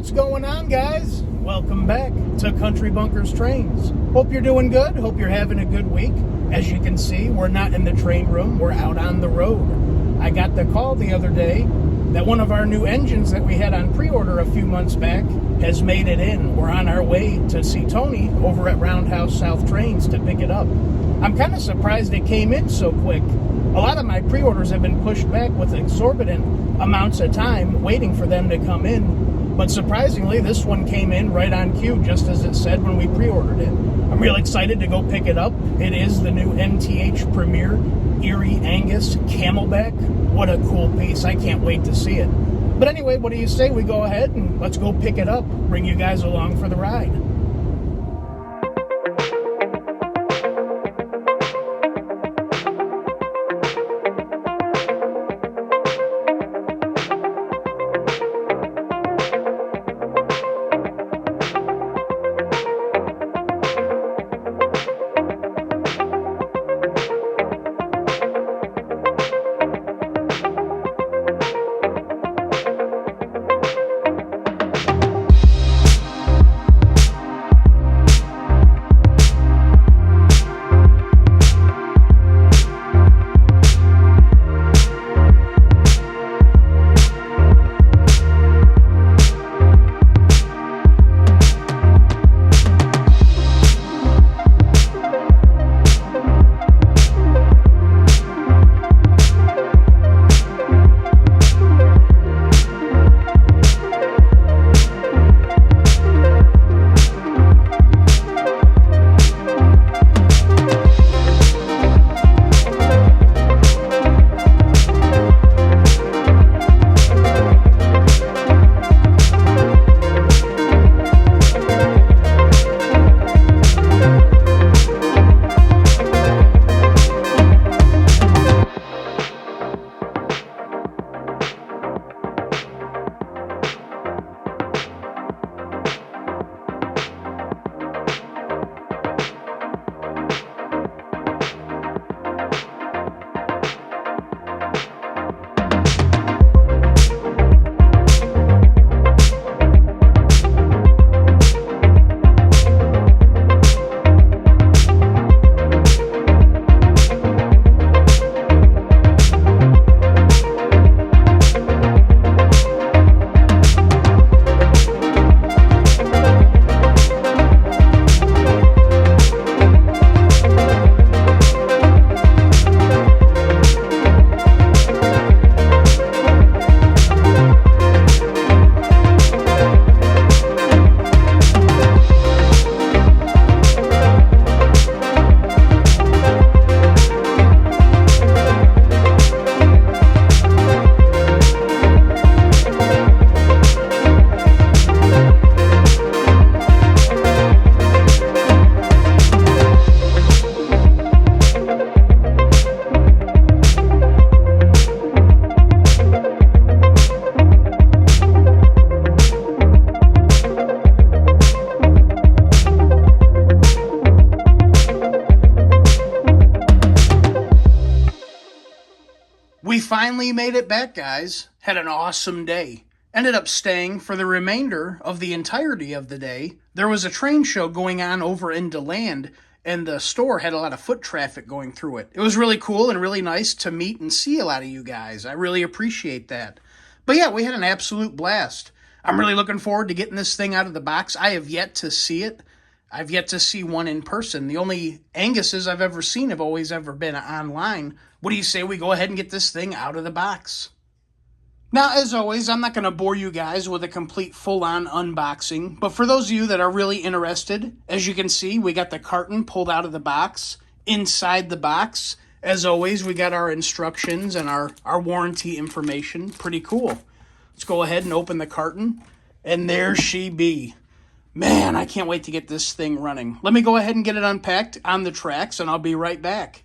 What's going on, guys? Welcome back to Country Bunkers Trains. Hope you're doing good. Hope you're having a good week. As you can see, we're not in the train room. We're out on the road. I got the call the other day that one of our new engines that we had on pre-order a few months back has made it in. We're on our way to see Tony over at Roundhouse South Trains to pick it up. I'm kind of surprised it came in so quick. A lot of my pre-orders have been pushed back with exorbitant amounts of time waiting for them to come in. But surprisingly, this one came in right on cue, just as it said when we pre-ordered it. I'm real excited to go pick it up. It is the new MTH Premier Erie Angus Camelback. What a cool piece. I can't wait to see it. But anyway, what do you say we go ahead and let's go pick it up, bring you guys along for the ride. We finally made it back, guys. Had an awesome day. Ended up staying for the remainder of the entirety of the day. There was a train show going on over in DeLand, and the store had a lot of foot traffic going through it. It was really cool and really nice to meet and see a lot of you guys. I really appreciate that. But yeah, we had an absolute blast. I'm really looking forward to getting this thing out of the box. I have yet to see it. I've yet to see one in person. The only Anguses I've ever seen have always ever been online. What do you say we go ahead and get this thing out of the box? Now, as always, I'm not going to bore you guys with a complete full-on unboxing, but for those of you that are really interested, as you can see, we got the carton pulled out of the box. Inside the box, as always, we got our instructions and our warranty information. Pretty cool. Let's go ahead and open the carton, and there she be. Man, I can't wait to get this thing running. Let me go ahead and get it unpacked on the tracks, and I'll be right back.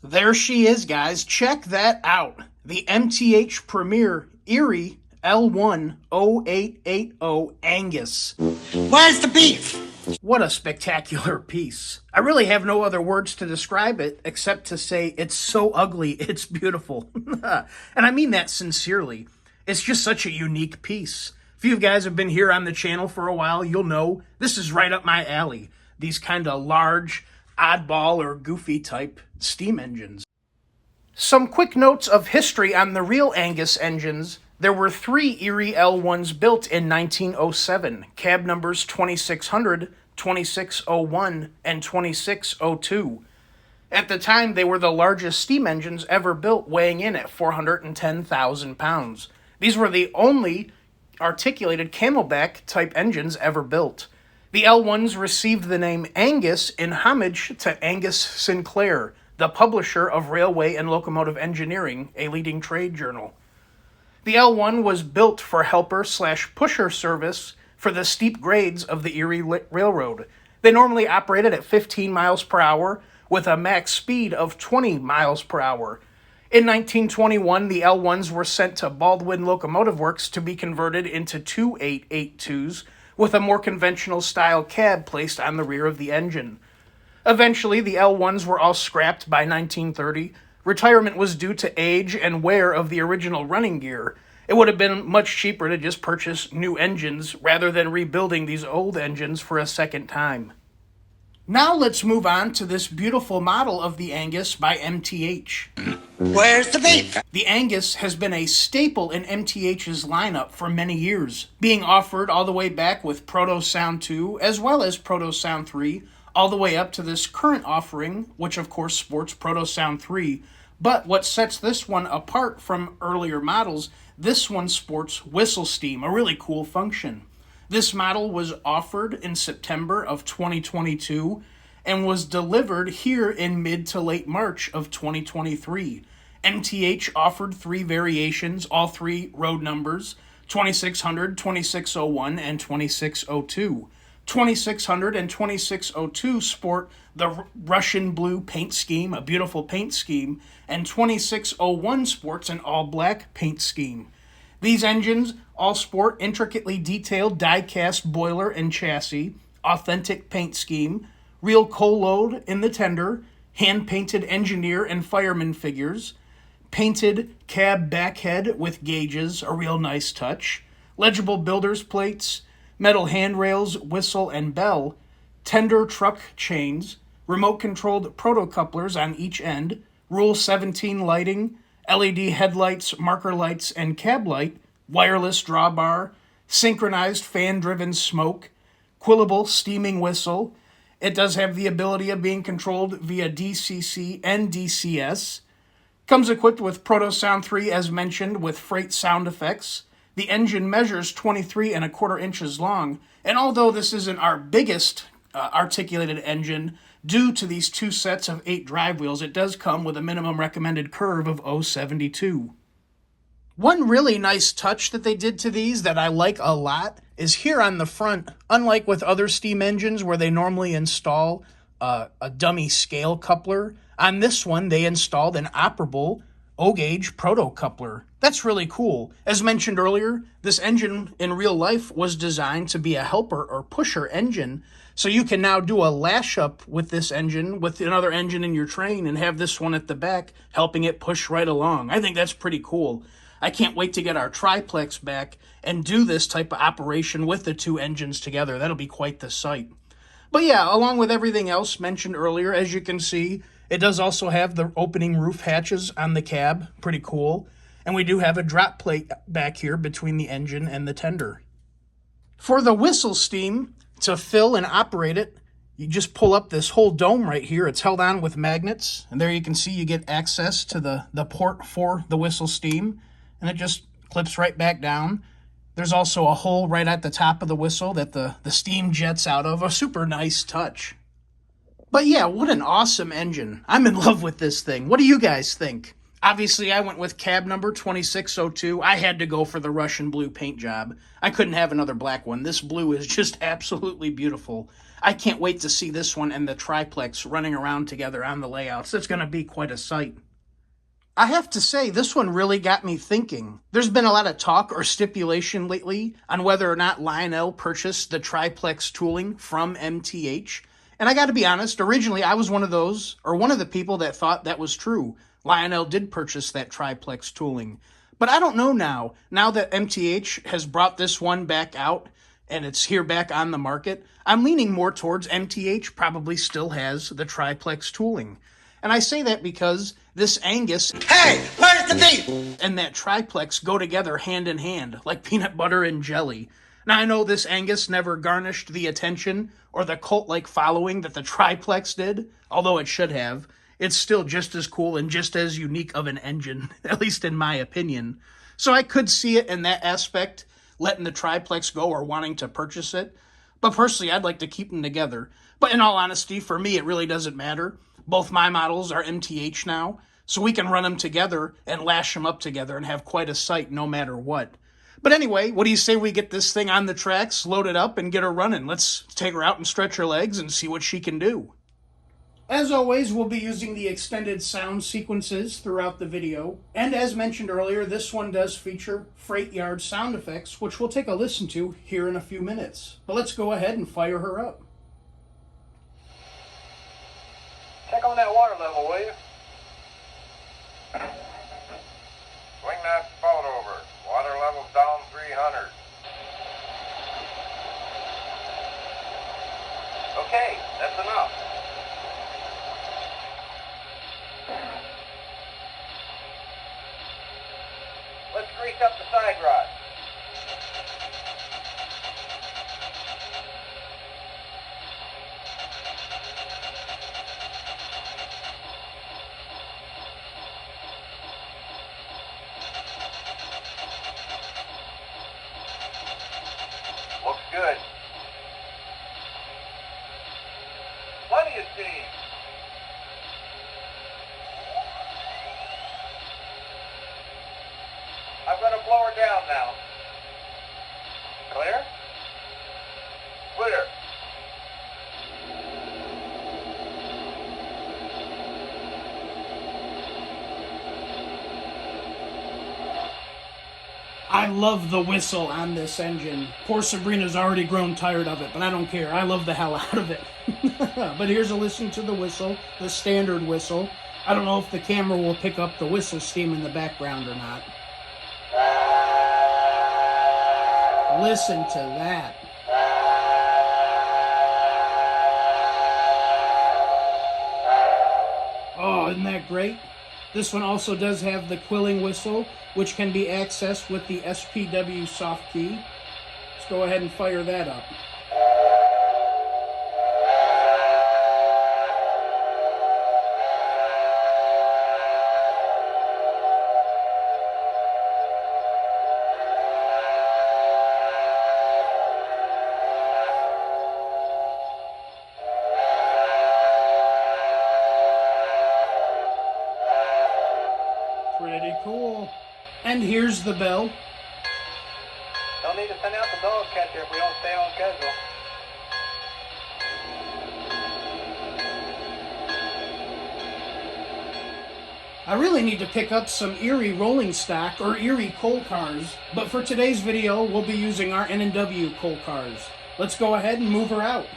There she is, guys. Check that out. The MTH Premier Erie L1 0880 Angus. Where's the beef? What a spectacular piece. I really have no other words to describe it except to say it's so ugly, it's beautiful. And I mean that sincerely. It's just such a unique piece. If you guys have been here on the channel for a while, you'll know this is right up my alley. These kind of large, oddball or goofy type steam engines. Some quick notes of history on the real Angus engines. There were 3 Erie L1s built in 1907, cab numbers 2600, 2601, and 2602. At the time, they were the largest steam engines ever built, weighing in at 410,000 pounds. These were the only articulated Camelback type engines ever built. The L1s received the name Angus in homage to Angus Sinclair, the publisher of Railway and Locomotive Engineering, a leading trade journal. The L1 was built for helper/pusher service for the steep grades of the Erie Railroad. They normally operated at 15 miles per hour with a max speed of 20 miles per hour. In 1921, the L1s were sent to Baldwin Locomotive Works to be converted into 2882s with a more conventional style cab placed on the rear of the engine. Eventually, the L1s were all scrapped by 1930. Retirement was due to age and wear of the original running gear. It would have been much cheaper to just purchase new engines rather than rebuilding these old engines for a second time. Now let's move on to this beautiful model of the Angus by MTH. Where's the beef? The Angus has been a staple in MTH's lineup for many years, being offered all the way back with Proto Sound 2 as well as Proto Sound 3, all the way up to this current offering, which of course sports Proto Sound 3. But what sets this one apart from earlier models, this one sports whistle steam, a really cool function. This model was offered in September of 2022 and was delivered here in mid to late March of 2023. MTH offered 3 variations, all 3 road numbers, 2600, 2601, and 2602. 2600 and 2602 sport the Russian blue paint scheme, a beautiful paint scheme, and 2601 sports an all-black paint scheme. These engines all sport intricately detailed die-cast boiler and chassis, authentic paint scheme, real coal load in the tender, hand-painted engineer and fireman figures, painted cab backhead with gauges, a real nice touch, legible builder's plates, metal handrails, whistle and bell, tender truck chains, remote-controlled proto-couplers on each end, Rule 17 lighting, LED headlights, marker lights, and cab light, wireless drawbar, synchronized fan-driven smoke, quillable steaming whistle. It does have the ability of being controlled via DCC and DCS. Comes equipped with Proto Sound 3, as mentioned, with freight sound effects. The engine measures 23¼ inches long, and although this isn't our biggest articulated engine, due to these 2 sets of 8 drive wheels, it does come with a minimum recommended curve of 0.72. One really nice touch that they did to these that I like a lot is here on the front. Unlike with other steam engines where they normally install a dummy scale coupler, on this one they installed an operable O-gauge proto coupler. That's really cool. As mentioned earlier, this engine in real life was designed to be a helper or pusher engine, so you can now do a lash up with this engine with another engine in your train and have this one at the back helping it push right along. I think that's pretty cool. I can't wait to get our triplex back and do this type of operation with the 2 engines together. That'll be quite the sight. But yeah, along with everything else mentioned earlier, as you can see, it does also have the opening roof hatches on the cab. Pretty cool. And we do have a drop plate back here between the engine and the tender. For the whistle steam, to fill and operate it, you just pull up this whole dome right here. It's held on with magnets. And there you can see you get access to the port for the whistle steam. And it just clips right back down. There's also a hole right at the top of the whistle that the steam jets out of. A super nice touch. But yeah, what an awesome engine. I'm in love with this thing. What do you guys think? Obviously, I went with cab number 2602. I had to go for the Russian blue paint job. I couldn't have another black one. This blue is just absolutely beautiful. I can't wait to see this one and the triplex running around together on the layouts. It's going to be quite a sight. I have to say, this one really got me thinking. There's been a lot of talk or stipulation lately on whether or not Lionel purchased the triplex tooling from MTH. And I got to be honest, originally I was one of the people that thought that was true. Lionel did purchase that triplex tooling. But I don't know now that MTH has brought this one back out and it's here back on the market, I'm leaning more towards MTH probably still has the triplex tooling. And I say that because this Angus Hey, where's the beef? and that triplex go together hand in hand, like peanut butter and jelly. Now, I know this Angus never garnished the attention or the cult-like following that the triplex did, although it should have. It's still just as cool and just as unique of an engine, at least in my opinion. So I could see it in that aspect, letting the triplex go or wanting to purchase it. But personally, I'd like to keep them together. But in all honesty, for me, it really doesn't matter. Both my models are MTH now, so we can run them together and lash them up together and have quite a sight no matter what. But anyway, what do you say we get this thing on the tracks, load it up, and get her running? Let's take her out and stretch her legs and see what she can do. As always, we'll be using the extended sound sequences throughout the video. And as mentioned earlier, this one does feature freight yard sound effects, which we'll take a listen to here in a few minutes. But let's go ahead and fire her up. Check on that water level, will you? Swing that boat over. Water level's down 300. Okay, that's enough. Let's grease up the side rod. Looks good. Plenty of steam. I'm going to blow her down now. Clear? Clear. I love the whistle on this engine. Poor Sabrina's already grown tired of it, but I don't care. I love the hell out of it. But here's a listen to the whistle, the standard whistle. I don't know if the camera will pick up the whistle steam in the background or not. Listen to that. Oh, isn't that great? This one also does have the quilling whistle, which can be accessed with the SPW soft key. Let's go ahead and fire that up. Pretty cool. And here's the bell. Don't need to send out the dog catcher if we don't stay on schedule. I really need to pick up some Erie rolling stock or Erie coal cars, but for today's video, we'll be using our N&W coal cars. Let's go ahead and move her out.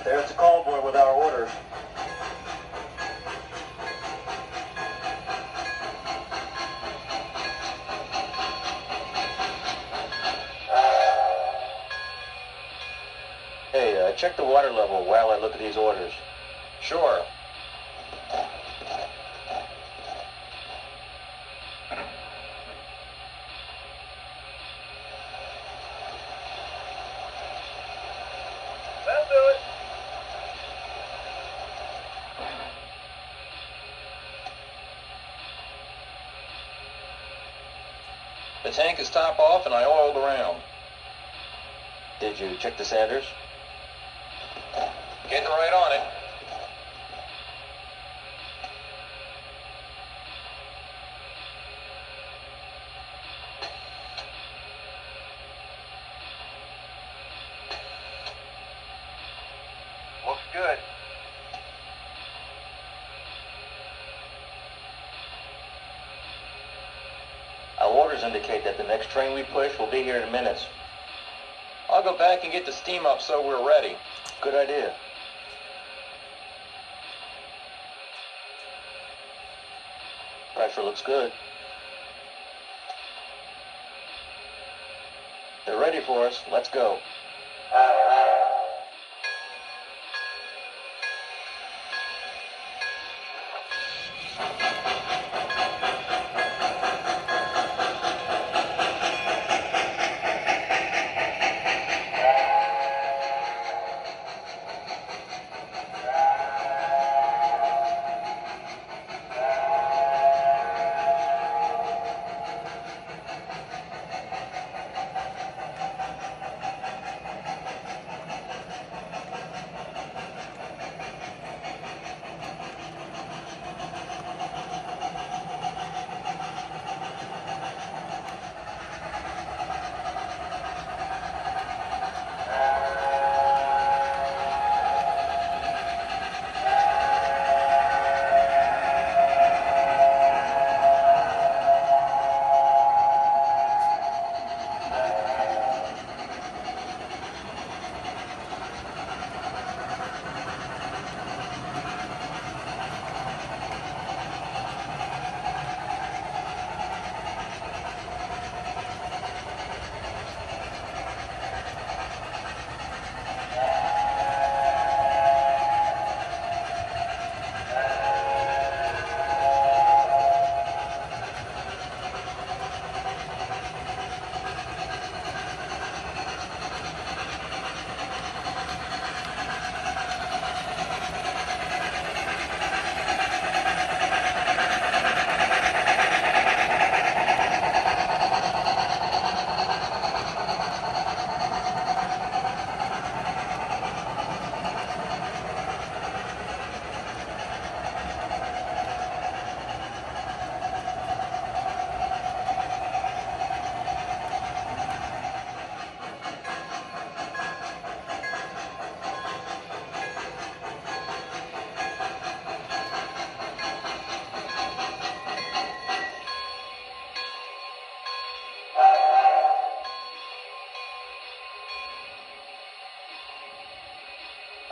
There's the call boy with our orders. Hey, check the water level while I look at these orders. Sure. That'll do it. The tank is top off and I oiled around. Did you check the Sanders? Getting right on it. Looks good. Our orders indicate that the next train we push will be here in minutes. I'll go back and get the steam up so we're ready. Good idea. Pressure looks good. They're ready for us. Let's go.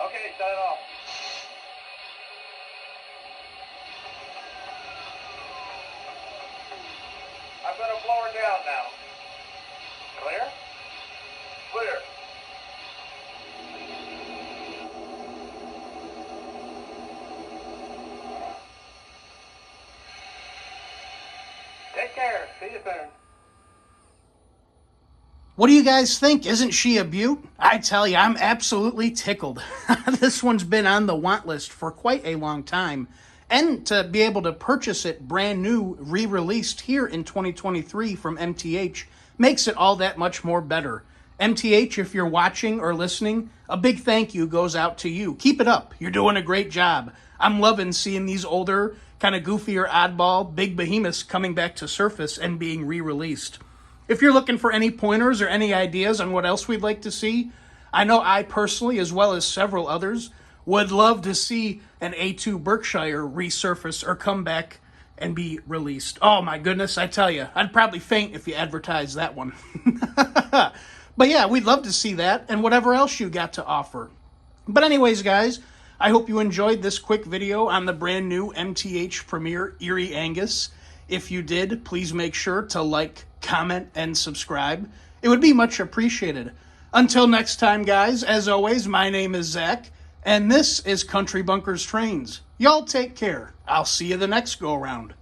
Okay, shut it off. I'm going to blow her down now. Clear? Clear. Take care. See you soon. What do you guys think? Isn't she a beaut? I tell you, I'm absolutely tickled. This one's been on the want list for quite a long time. And to be able to purchase it brand new, re-released here in 2023 from MTH makes it all that much more better. MTH, if you're watching or listening, a big thank you goes out to you. Keep it up. You're doing a great job. I'm loving seeing these older, kind of goofier, oddball, big behemoths coming back to surface and being re-released. If you're looking for any pointers or any ideas on what else we'd like to see, I know I personally, as well as several others, would love to see an A2 Berkshire resurface or come back and be released. Oh my goodness, I tell you, I'd probably faint if you advertised that one. But yeah, we'd love to see that and whatever else you got to offer. But anyways, guys, I hope you enjoyed this quick video on the brand new MTH Premier Erie Angus. If you did, please make sure to like, comment, and subscribe. It would be much appreciated. Until next time, guys, as always, my name is Zach, and this is Country Bunkers Trains. Y'all take care. I'll see you the next go-around.